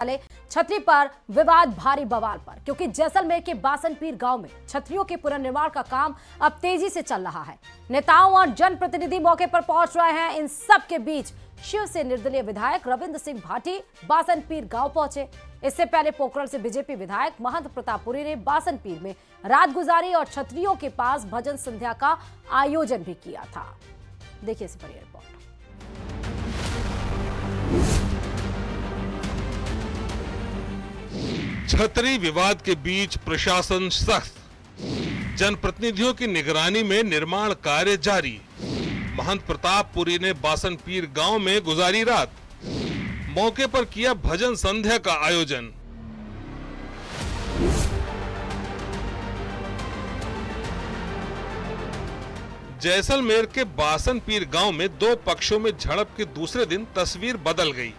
वाले छतरी पर विवाद भारी बवाल पर, क्योंकि जैसलमेर के बासनपीर गांव में छतरियों के पुनर्निर्माण का काम अब तेजी से चल रहा है। नेताओं और जनप्रतिनिधि मौके पर पहुंच रहे हैं। इन सब के बीच शिव से निर्दलीय विधायक रविंद्र सिंह भाटी बासनपीर गांव पहुंचे। इससे पहले पोखरण से बीजेपी विधायक महंत प्रतापपुरी ने बासनपीर में रात गुजारी और छतरियों के पास भजन संध्या का आयोजन भी किया था। देखिए इस पर रिपोर्ट। छतरी विवाद के बीच प्रशासन सख्त, जनप्रतिनिधियों की निगरानी में निर्माण कार्य जारी। महंत प्रतापपुरी ने बासनपीर गांव में गुजारी रात, मौके पर किया भजन संध्या का आयोजन। जैसलमेर के बासनपीर गांव में दो पक्षों में झड़प के दूसरे दिन तस्वीर बदल गई।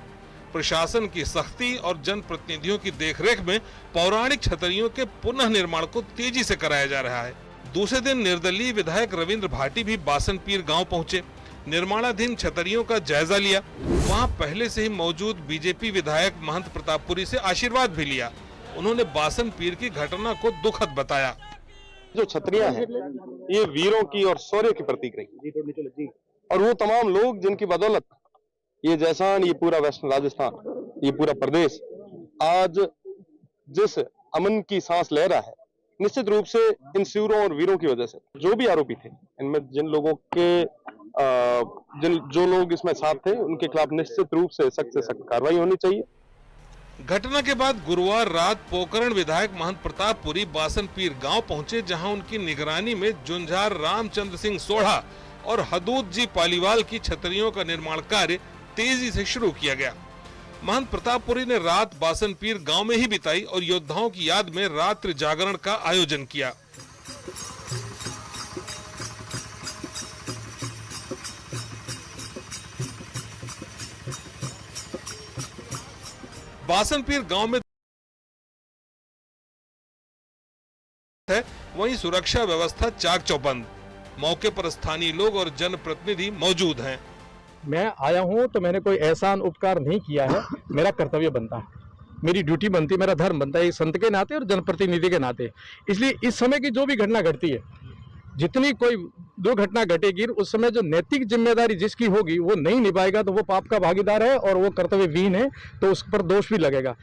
प्रशासन की सख्ती और जनप्रतिनिधियों की देखरेख में पौराणिक छतरियों के पुनः निर्माण को तेजी से कराया जा रहा है। दूसरे दिन निर्दलीय विधायक रविंद्र भाटी भी बासनपीर गांव पहुंचे, निर्माणाधीन छतरियों का जायजा लिया। वहां पहले से ही मौजूद बीजेपी विधायक महंत प्रतापपुरी से आशीर्वाद भी लिया। उन्होंने बासनपीर की घटना को दुखद बताया। जो छतरियां हैं ये वीरों की और शौर्य की प्रतीक रही, और वो तमाम लोग जिनकी बदौलत ये जैसान, ये पूरा वेस्टर्न राजस्थान, ये पूरा प्रदेश आज जिस अमन की सांस ले रहा है, निश्चित रूप से इन शूरों और वीरों की वजह से। जो भी आरोपी थे इनमें, जिन लोगों के जो लोग इसमें साथ थे, उनके खिलाफ निश्चित रूप से सख्त कार्रवाई होनी चाहिए। घटना के बाद गुरुवार रात पोखरण विधायक महंत प्रतापपुरी बासनपीर गांव पहुंचे, जहां उनकी निगरानी में जुंझार रामचंद्र सिंह सोढ़ा और हदूद जी पालीवाल की छतरियों का निर्माण कार्य तेजी से शुरू किया गया। महंत प्रतापपुरी ने रात बासनपीर गांव में ही बिताई और योद्धाओं की याद में रात्रि जागरण का आयोजन किया। बासनपीर गांव में है, वहीं सुरक्षा व्यवस्था चाक चौबंद। मौके पर स्थानीय लोग और जनप्रतिनिधि मौजूद हैं। मैं आया हूं तो मैंने कोई एहसान उपकार नहीं किया है। मेरा कर्तव्य बनता है, मेरी ड्यूटी बनती है, मेरा धर्म बनता है, एक संत के नाते और जनप्रतिनिधि के नाते। इसलिए इस समय की जो भी घटना घटती है, जितनी कोई दुर्घटना घटेगी, उस समय जो नैतिक जिम्मेदारी जिसकी होगी वो नहीं निभाएगा तो वो पाप का भागीदार है और वो कर्तव्यविहीन है, तो उस पर दोष भी लगेगा।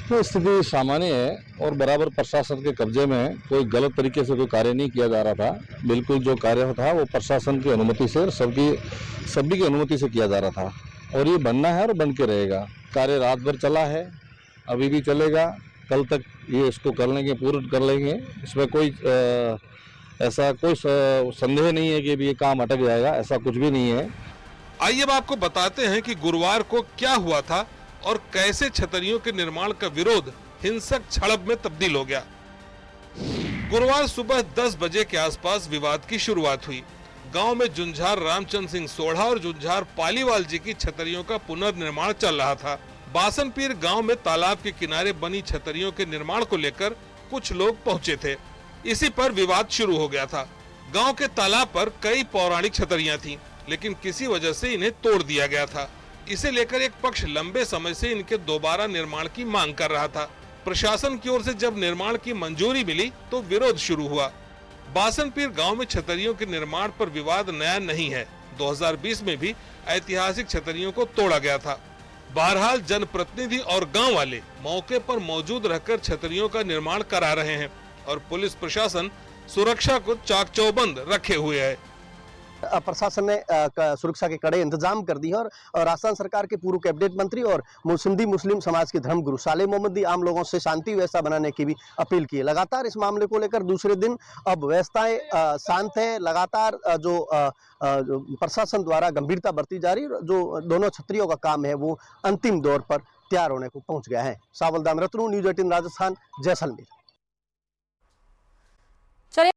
तो स्थिति सामान्य है और बराबर प्रशासन के कब्जे में है। कोई गलत तरीके से कोई कार्य नहीं किया जा रहा था। बिल्कुल जो कार्य था वो प्रशासन की अनुमति से और सभी की अनुमति से किया जा रहा था, और ये बनना है और बन के रहेगा। कार्य रात भर चला है, अभी भी चलेगा, कल तक ये इसको कर लेंगे, पूर्ण कर लेंगे। इसमें कोई ऐसा कोई संदेह नहीं है कि ये काम अटक जाएगा, ऐसा कुछ भी नहीं है। आइए अब आपको बताते हैं कि गुरुवार को क्या हुआ था और कैसे छतरियों के निर्माण का विरोध हिंसक झड़प में तब्दील हो गया। गुरुवार सुबह 10 बजे के आसपास विवाद की शुरुआत हुई। गांव में जुंझार रामचंद्र सिंह सोढ़ा और जुंझार पालीवाल जी की छतरियों का पुनर्निर्माण चल रहा था। बासनपीर गांव में तालाब के किनारे बनी छतरियों के निर्माण को लेकर कुछ लोग पहुंचे थे। इसी पर विवाद शुरू हो गया था। गांव के तालाब पर कई पौराणिक छतरियां थीं, लेकिन किसी वजह से इन्हें तोड़ दिया गया था। इसे लेकर एक पक्ष लंबे समय से इनके दोबारा निर्माण की मांग कर रहा था। प्रशासन की ओर से जब निर्माण की मंजूरी मिली तो विरोध शुरू हुआ। बासनपीर गांव में छतरियों के निर्माण पर विवाद नया नहीं है। 2020 में भी ऐतिहासिक छतरियों को तोड़ा गया था। बहरहाल जनप्रतिनिधि और गांव वाले मौके पर मौजूद रहकर छतरियों का निर्माण करा रहे हैं और पुलिस प्रशासन सुरक्षा को चाक चौबंद रखे हुए है। प्रशासन ने सुरक्षा के कड़े इंतजाम कर दिए और राजस्थान सरकार के पूर्व कैबिनेट मंत्री और सिंधी मुस्लिम समाज के धर्मगुरु सालेह मोहम्मदी आम लोगों से शांति व्यवस्था बनाने की भी अपील की है। लगातार इस मामले को लेकर दूसरे दिन अब व्यवस्थाएं शांत है। लगातार जो प्रशासन द्वारा गंभीरता बरती जा रही, जो दोनों छतरियों का काम है वो अंतिम दौर पर तैयार होने को पहुंच गया है। सावलदान रत्नू, न्यूज़ 18 राजस्थान, जैसलमेर।